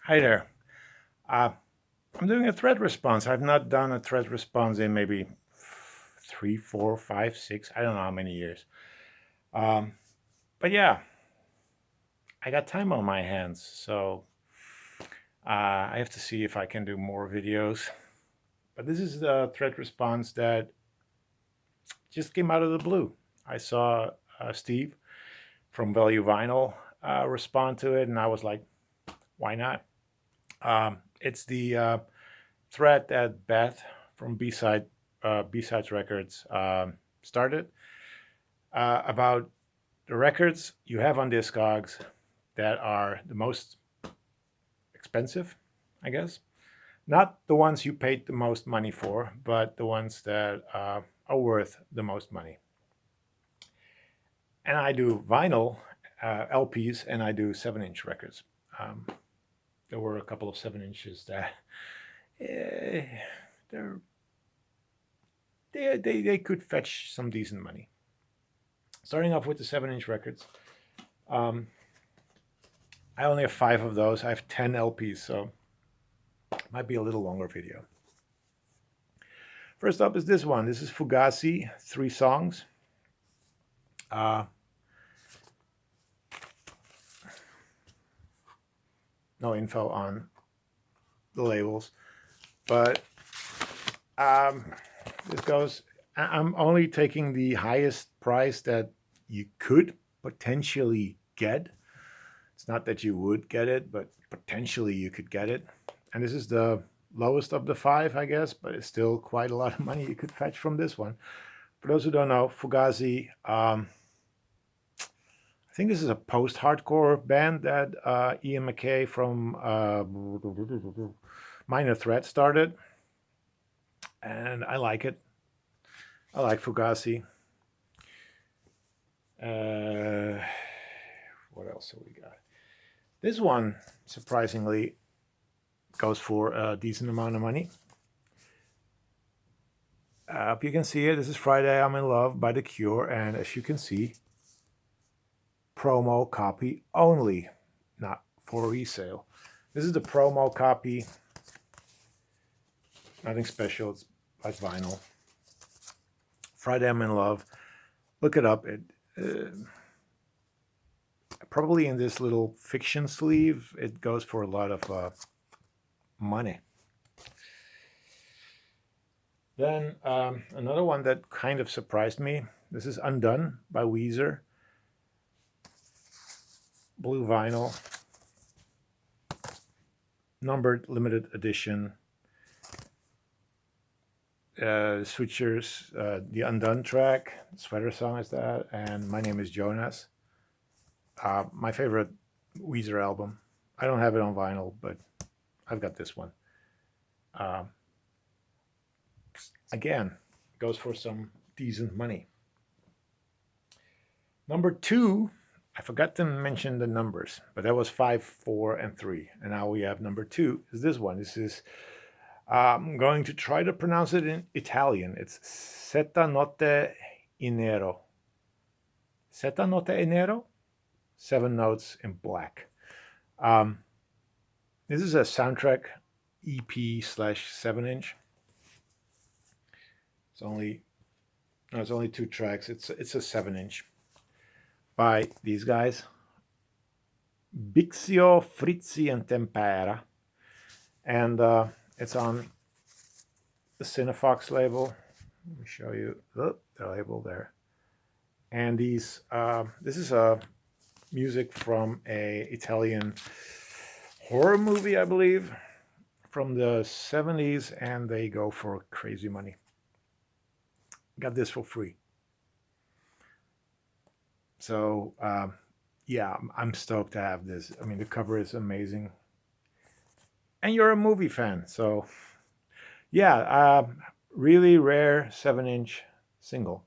Hi there. Uh, I'm doing a thread response. I've not done a thread response in maybe three, four, five, six, I don't know how many years. Um, but yeah, I got time on my hands, so I have to see if I can do more videos. But this is the thread response that just came out of the blue. I saw Steve from Value Vinyl respond to it, and I was like, why not? It's the thread that Beth from B-Sides Records started about the records you have on Discogs that are the most expensive, I guess. Not the ones you paid the most money for, but the ones that are worth the most money. And I do vinyl LPs, and I do 7-inch records. Um, there were a couple of 7 inches that eh, they're they could fetch some decent money. Starting off with the 7-inch records, um, I only have 5 of those. I have 10 LPs, so it might be a little longer video. First up is this one. This is Fugazi, 3 songs. Uh, no info on the labels, but um, this goes. I'm only taking the highest price that you could potentially get. It's not that you would get it, but potentially you could get it. And this is the lowest of the 5, I guess, but it's still quite a lot of money you could fetch from this one. For those who don't know, Fugazi, I think this is a post-hardcore band that Ian MacKaye from Minor Threat started, and I like it. I like Fugazi. Uh, what else have we got? This one, surprisingly, goes for a decent amount of money. Hope you can see it. This is Friday I'm in Love by The Cure, and as you can see, promo copy only, not for resale. This is the promo copy. Nothing special. It's like vinyl. Friday I'm in Love. Look it up. It probably in this little fiction sleeve. It goes for a lot of money. Then another one that kind of surprised me. This is Undone by Weezer. Blue vinyl. Numbered limited edition. Switchers, the Undone track, Sweater Song is that, and My Name is Jonas. My favorite Weezer album. I don't have it on vinyl, but I've got this one. Uh, again, goes for some decent money. Number 2, I forgot to mention the numbers, but that was 5, 4, and 3. And now we have number 2 is this one. This is, I'm going to try to pronounce it in Italian. It's Setta Notte in Nero. Setta Notte in Nero? 7 Notes in Black. This is a soundtrack EP slash 7-inch. It's only 2 tracks. It's a 7-inch by these guys, Bixio, Frizzi, and Tempera, and it's on the Cinefox label. Let me show you the label there. And these, this is a music from a Italian horror movie, I believe, from the 70s, and they go for crazy money. Got this for free. So yeah, I'm stoked to have this. I mean, the cover is amazing, and you're a movie fan, so yeah, really rare 7-inch single.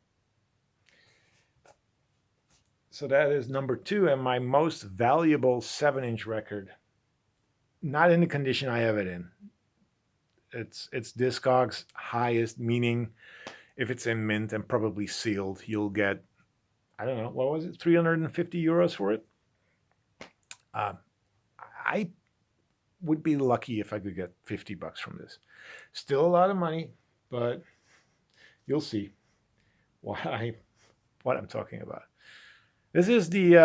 So that is number 2, and my most valuable 7-inch record. Not in the condition I have it in. It's Discogs highest, meaning if it's in mint and probably sealed, you'll get, I don't know, what was it, 350 euros for it? I would be lucky if I could get $50 from this. Still a lot of money, but you'll see what I'm talking about. This is the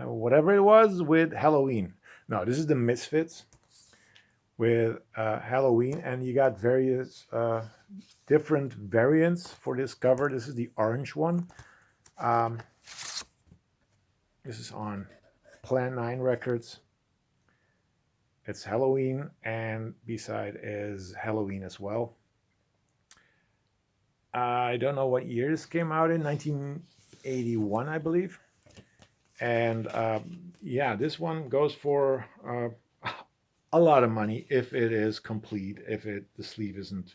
whatever it was with Halloween. No, this is the Misfits with Halloween, and you got various different variants for this cover. This is the orange one. Um, this is on Plan 9 Records. It's Halloween, and B-side is Halloween as well. I don't know what year this came out in, 1981, I believe. And yeah, this one goes for a lot of money if it is complete, if the sleeve isn't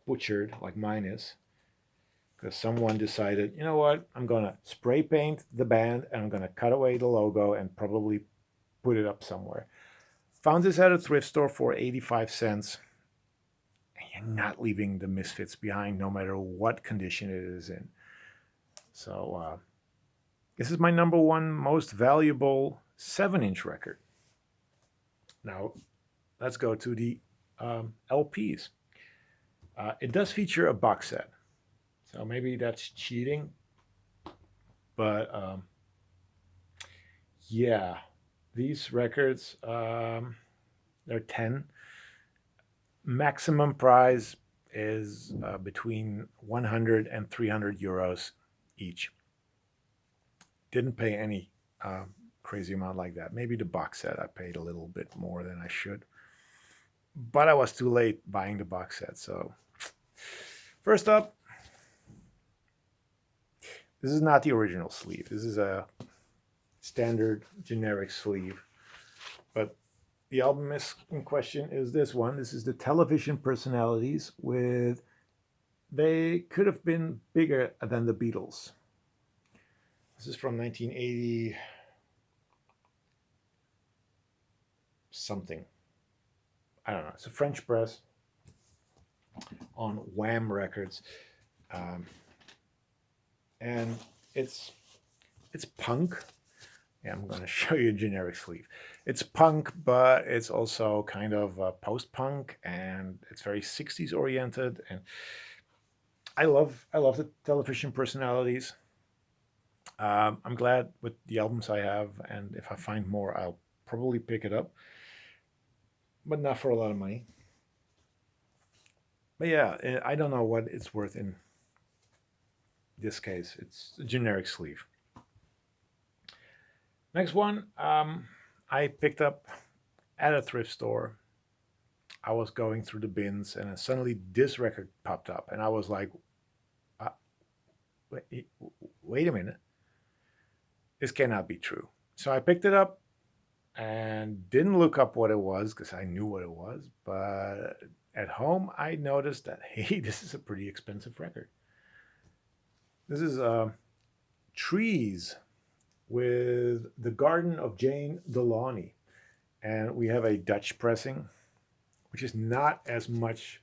butchered like mine is. Because someone decided, you know what, I'm going to spray paint the band and I'm going to cut away the logo and probably put it up somewhere. Found this at a thrift store for 85 cents. And you're not leaving the Misfits behind no matter what condition it is in. So this is my number one most valuable 7-inch record. Now, let's go to the LPs. It does feature a box set. So maybe that's cheating. But yeah, these records, they're 10. Maximum price is between 100 and 300 euros each. Didn't pay any crazy amount like that. Maybe the box set I paid a little bit more than I should. But I was too late buying the box set. So first up, this is not the original sleeve. This is a standard generic sleeve. But the album in question is this one. This is the Television Personalities with They Could Have Been Bigger Than the Beatles. This is from 1980 something. I don't know. It's a French press on Wham Records. And it's punk. Yeah, I'm going to show you a generic sleeve. It's punk, but it's also kind of post-punk, and it's very 60s oriented. And I love the Television Personalities. I'm glad with the albums I have, and if I find more, I'll probably pick it up, but not for a lot of money. But yeah, I don't know what it's worth in this case. It's a generic sleeve. Next one, I picked up at a thrift store. I was going through the bins, and then suddenly this record popped up, and I was like, wait a minute. This cannot be true. So I picked it up and didn't look up what it was because I knew what it was. But at home, I noticed that, hey, this is a pretty expensive record. This is Trees with The Garden of Jane Delaunay. And we have a Dutch pressing, which is not as much,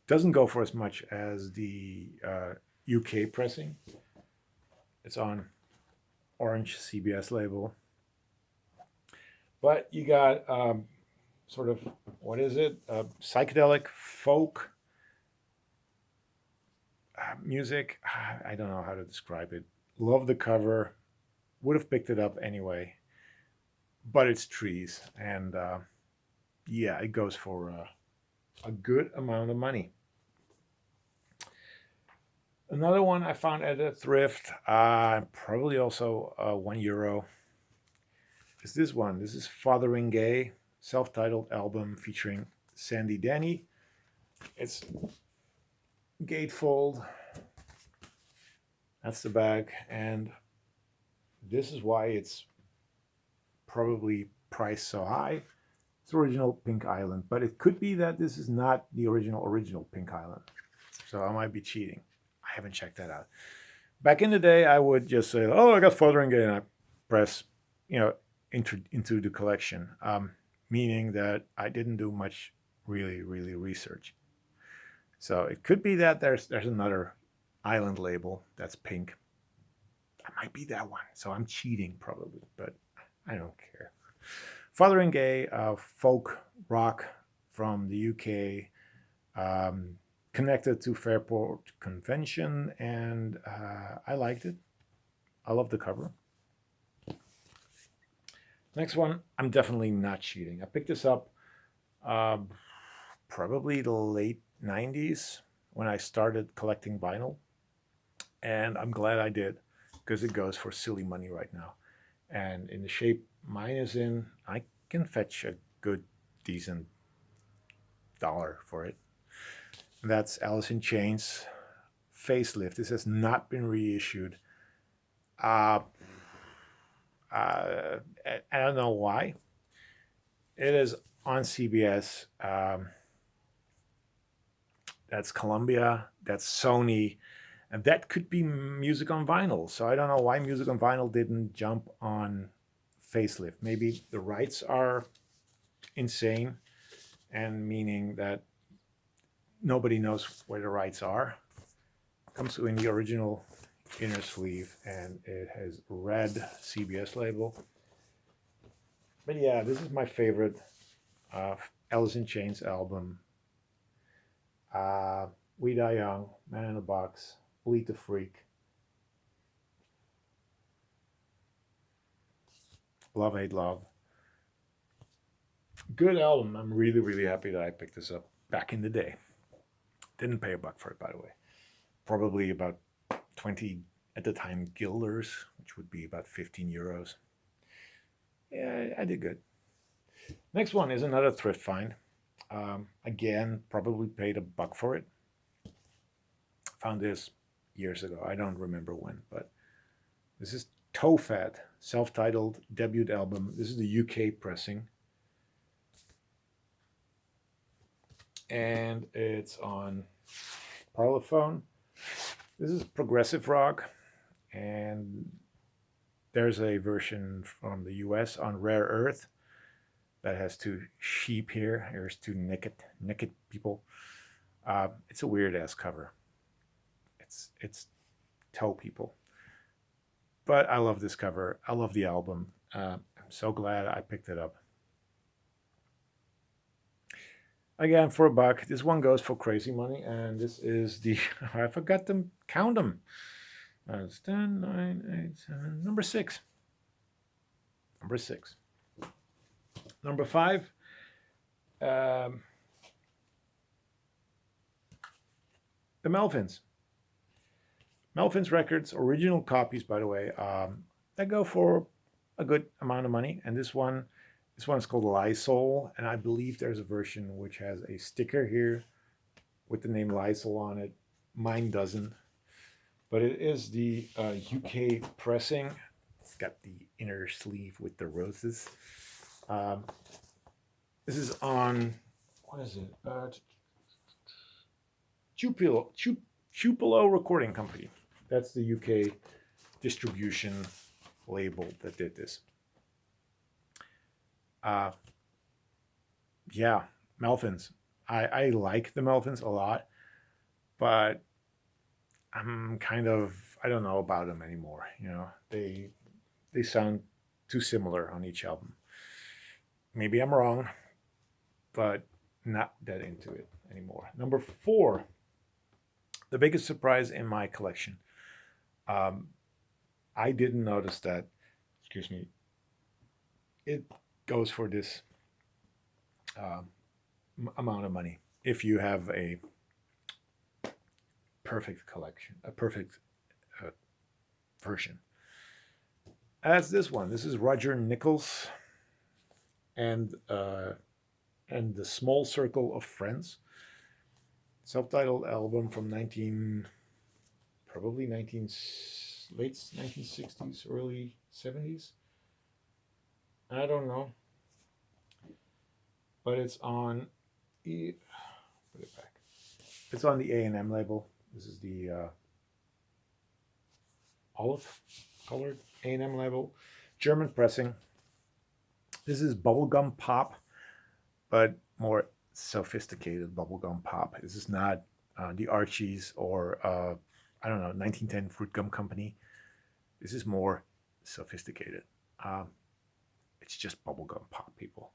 doesn't go for as much as the UK pressing. It's on orange CBS label. But you got sort of, what is it? Psychedelic folk music. I don't know how to describe it. Love the cover. Would have picked it up anyway. But it's Trees. And yeah, it goes for a good amount of money. Another one I found at a thrift, probably also €1, is this one. This is Fathering Gay, self-titled album featuring Sandy Denny. It's gatefold. That's the back, and this is why it's probably priced so high. It's original Pink Island, but it could be that this is not the original Pink Island. So I might be cheating. I haven't checked that out. Back in the day, I would just say, oh, I got Fathering Gay, and I press, into the collection, meaning that I didn't do much really research. So it could be that there's another island label that's pink. That might be that one. So I'm cheating probably, but I don't care. Fotheringay, folk rock from the UK, connected to Fairport Convention, and I liked it. I love the cover. Next one, I'm definitely not cheating. I picked this up uh, probably the late 90s when I started collecting vinyl, and I'm glad I did because it goes for silly money right now. And in the shape mine is in, I can fetch a good, decent dollar for it. And that's Alice in Chains Facelift. This has not been reissued. Uh, I don't know why. It is on CBS. That's Columbia. That's Sony. And that could be Music on Vinyl. So I don't know why Music on Vinyl didn't jump on Facelift. Maybe the rights are insane, and meaning that nobody knows where the rights are. Comes in the original inner sleeve, and it has red CBS label. But yeah, this is my favorite Alice in Chains album. We Die Young, Man in a Box, Bleed the Freak, Love Hate Love. Good album. I'm really, really happy that I picked this up back in the day. Didn't pay a buck for it, by the way. Probably about 20 at the time guilders, which would be about 15 euros. Yeah, I did good. Next one is another thrift find. Again, probably paid a buck for it. Found this years ago. I don't remember when, but this is Toe Fat, self-titled debut album. This is the UK pressing. And it's on Parlophone. This is progressive rock, and there's a version from the US on Rare Earth that has two sheep here. Here's two naked people. It's a weird ass cover. It's toe people, but I love this cover. I love the album. I'm so glad I picked it up. Again, for a buck. This one goes for crazy money, and this is the I forgot to count them. It's 10, 9, 8, 7. Number 6. Number 6. Number 5. The Melvins. Melvins Records, original copies, by the way, that go for a good amount of money. And this one's called Lysol, and I believe there's a version which has a sticker here with the name Lysol on it. Mine doesn't, but it is the UK pressing. It's got the inner sleeve with the roses. This is on, what is it? Tupelo Recording Company. That's the UK distribution label that did this. Yeah, Melvins. I like the Melvins a lot, but I'm kind of, I don't know about them anymore. You know, they sound too similar on each album. Maybe I'm wrong, but not that into it anymore. Number 4, the biggest surprise in my collection. I didn't notice that. Excuse me. It goes for this amount of money if you have a perfect collection, a perfect version. That's this one. This is Roger Nichols and the Small Circle of Friends, self-titled album from probably late 1960s, early 70s. I don't know, but it's on. Put it back. It's on the A&M label. This is the olive colored A&M label, German pressing. This is bubblegum pop, but more sophisticated bubblegum pop. This is not the Archies or I don't know, 1910 Fruit Gum Company. This is more sophisticated. It's just bubblegum pop, people.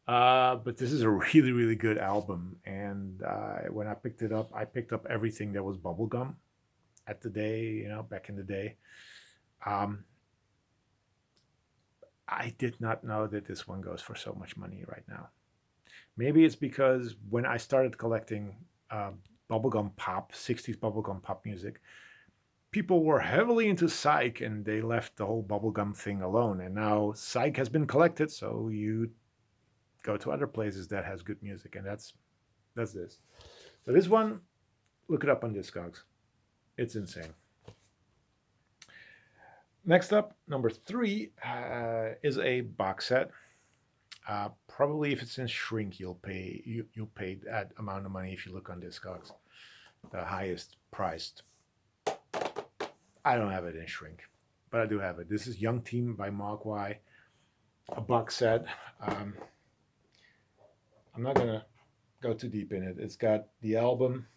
But this is a really, really good album. And when I picked it up, I picked up everything that was bubblegum at the day, back in the day. Um, I did not know that this one goes for so much money right now. Maybe it's because when I started collecting uh, bubblegum pop, 60s bubblegum pop music, people were heavily into Psych and they left the whole bubblegum thing alone. And now Psych has been collected, so you go to other places that has good music, and that's this. So this one, look it up on Discogs. It's insane. Next up, number 3 is a box set. Probably if it's in shrink, you'll pay that amount of money if you look on Discogs. The highest priced. I don't have it in shrink, but I do have it. This is Young Team by Mogwai, a box set. I'm not gonna go too deep in it. It's got the album.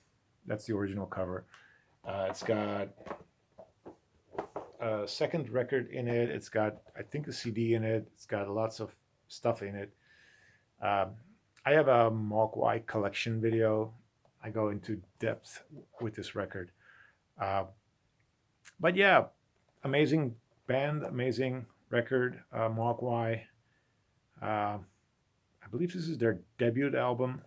That's the original cover. It's got a second record in it. It's got, I think, a CD in it. It's got lots of stuff in it. I have a Mogwai collection video. I go into depth with this record. But yeah, amazing band, amazing record, Mogwai. I believe this is their debut album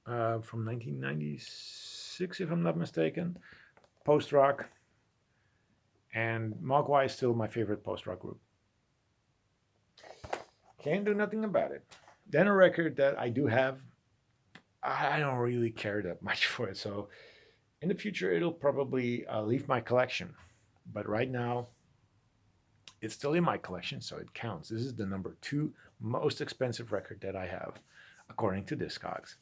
from 1996, if I'm not mistaken. Post rock. And Mogwai is still my favorite post rock group. Can't do nothing about it. Then a record that I do have, I don't really care that much for it. So in the future, it'll probably leave my collection. But right now, it's still in my collection, so it counts. This is the number 2 most expensive record that I have, according to Discogs.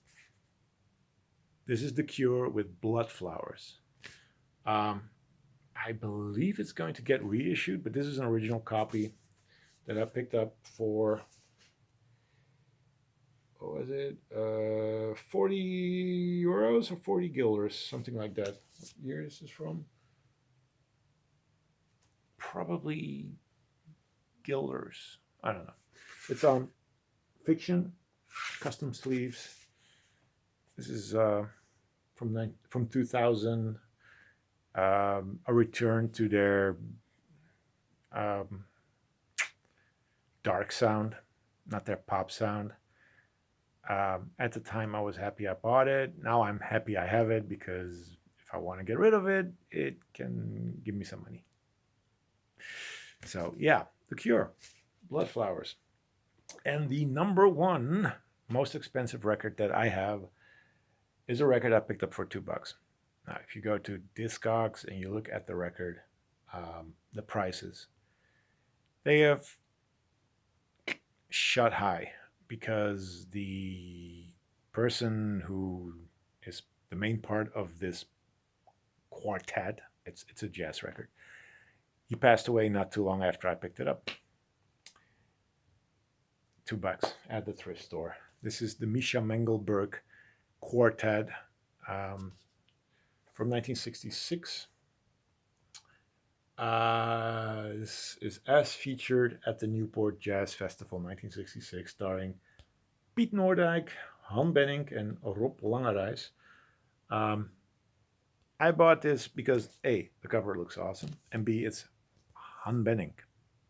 This is The Cure with Blood Flowers. I believe it's going to get reissued, but this is an original copy that I picked up for, what was it? 40 euros or 40 guilders, something like that. What year is this from? Probably guilders. I don't know. It's on Fiction, custom sleeves. This is from 2000. A return to their dark sound, not their pop sound. At the time, I was happy I bought it. Now I'm happy I have it because if I want to get rid of it, it can give me some money. So yeah, The Cure, Blood Flowers. And the number 1 most expensive record that I have is a record I picked up for $2. Now, if you go to Discogs and you look at the record, the prices, they have shot high because the person who is the main part of this quartet, it's a jazz record, he passed away not too long after I picked it up. $2 at the thrift store. This is the Misha Engelberg quartet. From 1966. This is as featured at the Newport Jazz Festival 1966, starring Piet Noordijk, Han Benning, and Rob Langerijs. I bought this because A, the cover looks awesome, and B, it's Han Benning.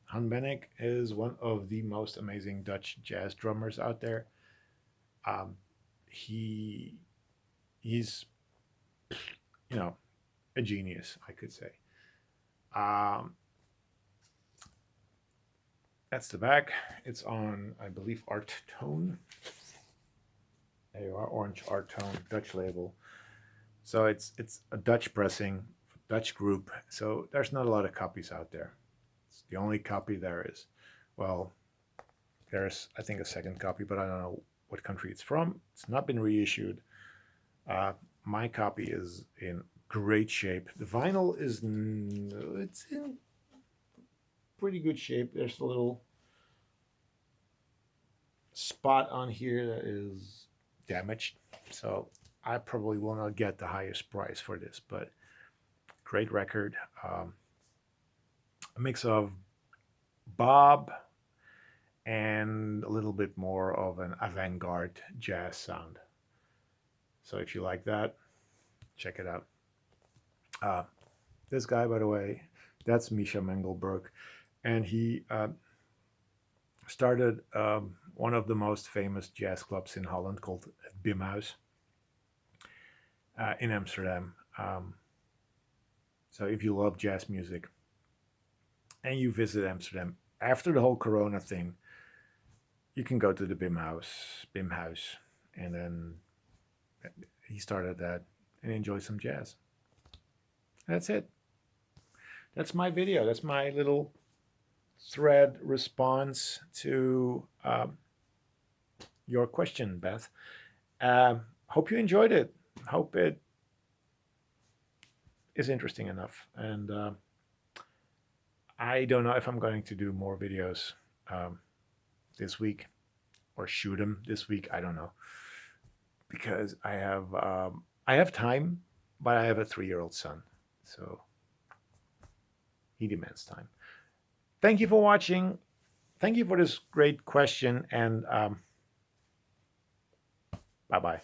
Han Benning is one of the most amazing Dutch jazz drummers out there. He's a genius, I could say. That's the back. It's on, I believe, Art Tone. There you are, Orange Art Tone, Dutch label. So it's a Dutch pressing, Dutch group. So there's not a lot of copies out there. It's the only copy there is. Well, there's, I think, a second copy, but I don't know what country it's from. It's not been reissued. My copy is in great shape. The vinyl is it's in pretty good shape. There's a little spot on here that is damaged, so I probably will not get the highest price for this, but great record. A mix of Bob and a little bit more of an avant-garde jazz sound. So if you like that, check it out. This guy, by the way, that's Misha Mengelberg, and he started one of the most famous jazz clubs in Holland called Bimhuis in Amsterdam. So if you love jazz music and you visit Amsterdam after the whole Corona thing, you can go to the Bimhuis, and then he started that and enjoy some jazz. That's it. That's my video. That's my little thread response to your question, Beth. Hope you enjoyed it. Hope it is interesting enough. And I don't know if I'm going to do more videos this week or shoot them this week. I don't know, because I have time, but I have a 3-year-old son, so he demands time. Thank you for watching. Thank you for this great question, and bye-bye.